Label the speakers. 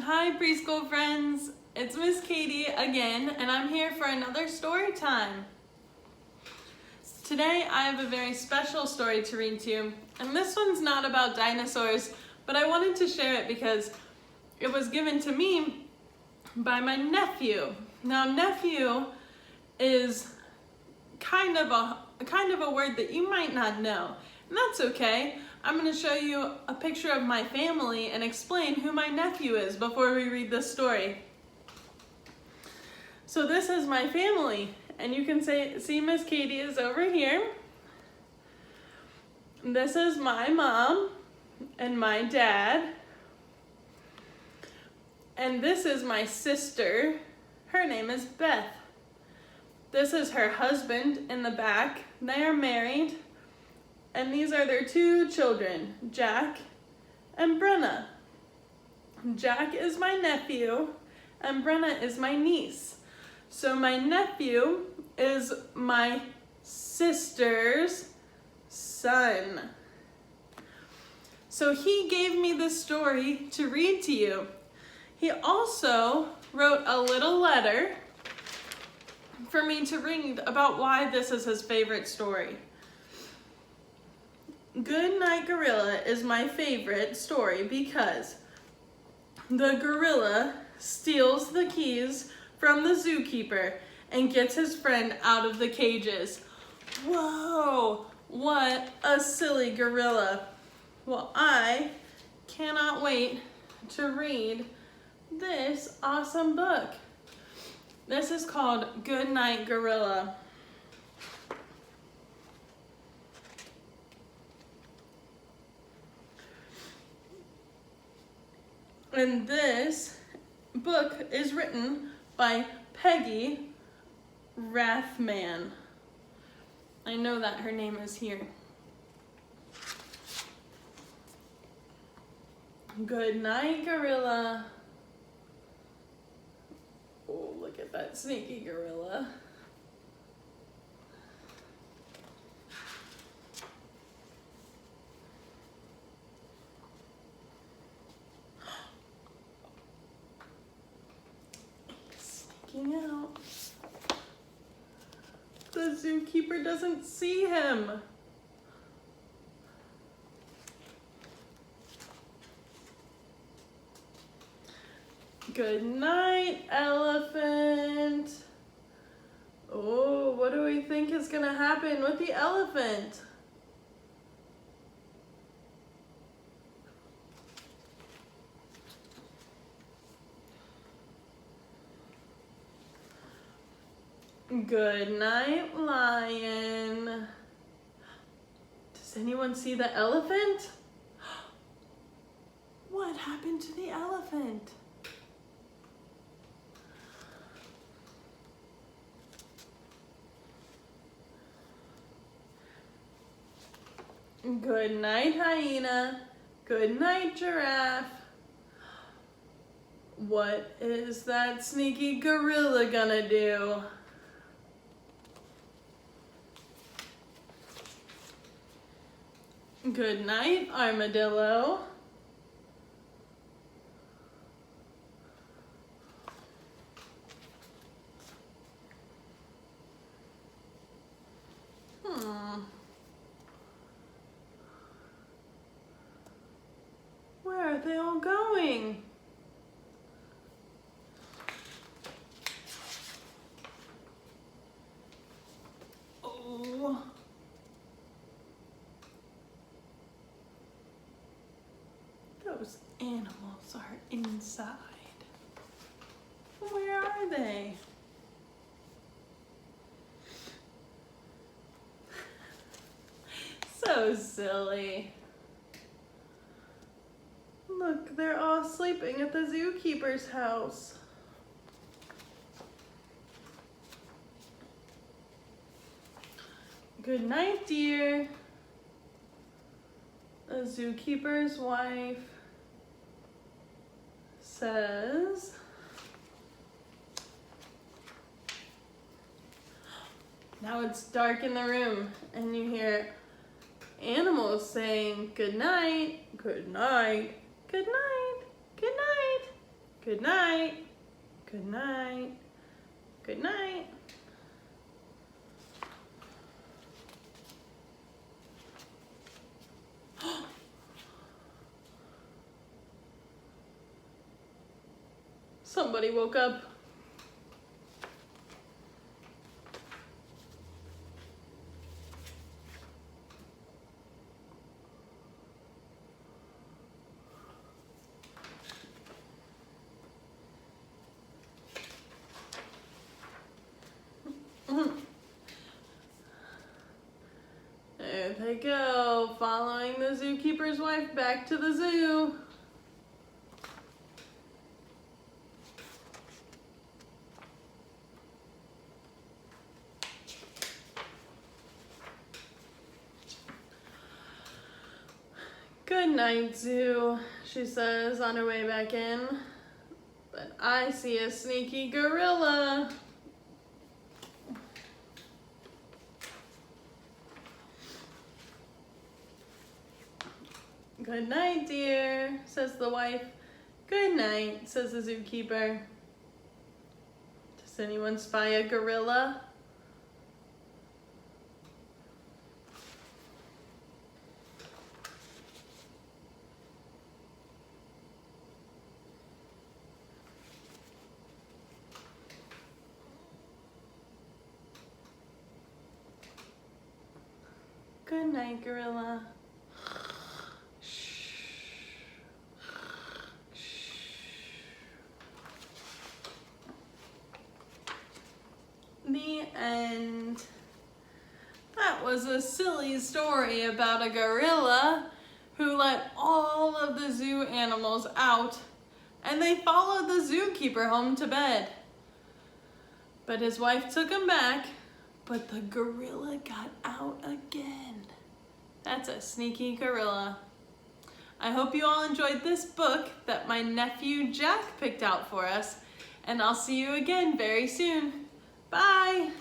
Speaker 1: Hi preschool friends, it's Miss Katie again, and I'm here for another story time. Today I have a very special story to read to you, and this one's not about dinosaurs, but I wanted to share it because it was given to me by my nephew. Now nephew is kind of a word that you might not know, and that's okay. I'm going to show you a picture of my family and explain who my nephew is before we read this story. So this is my family, and you can see Miss Katie is over here. This is my mom and my dad. And this is my sister. Her name is Beth. This is her husband in the back. They are married. And these are their two children, Jack and Brenna. Jack is my nephew, and Brenna is my niece. So my nephew is my sister's son. So he gave me this story to read to you. He also wrote a little letter for me to read about why this is his favorite story. Goodnight Gorilla is my favorite story because the gorilla steals the keys from the zookeeper and gets his friend out of the cages. Whoa, what a silly gorilla. Well, I cannot wait to read this awesome book. This is called Goodnight Gorilla. And this book is written by Peggy Rathman. I know that her name is here. Good night, gorilla. Oh, look at that sneaky gorilla. Out. The zookeeper doesn't see him. Good night, elephant. Oh, what do we think is gonna happen with the elephant? Good night, lion. Does anyone see the elephant? What happened to the elephant? Good night, hyena. Good night, giraffe. What is that sneaky gorilla gonna do? Good night, armadillo. Where are they all going? Oh. Those animals are inside. Where are they? So silly. Look, they're all sleeping at the zookeeper's house. Good night, dear. The zookeeper's wife says, now it's dark in the room and you hear animals saying good night, good night, good night, good night, Good night. Good night. Good night. Somebody woke up. There they go, following the zookeeper's wife back to the zoo. Good night, zoo, she says on her way back in. But I see a sneaky gorilla. Good night, dear, says the wife. Good night, says the zookeeper. Does anyone spy a gorilla? Good night, gorilla. The end. That was a silly story about a gorilla who let all of the zoo animals out, and they followed the zookeeper home to bed. But his wife took him back, but the gorilla got out again. That's a sneaky gorilla. I hope you all enjoyed this book that my nephew Jack picked out for us, and I'll see you again very soon. Bye!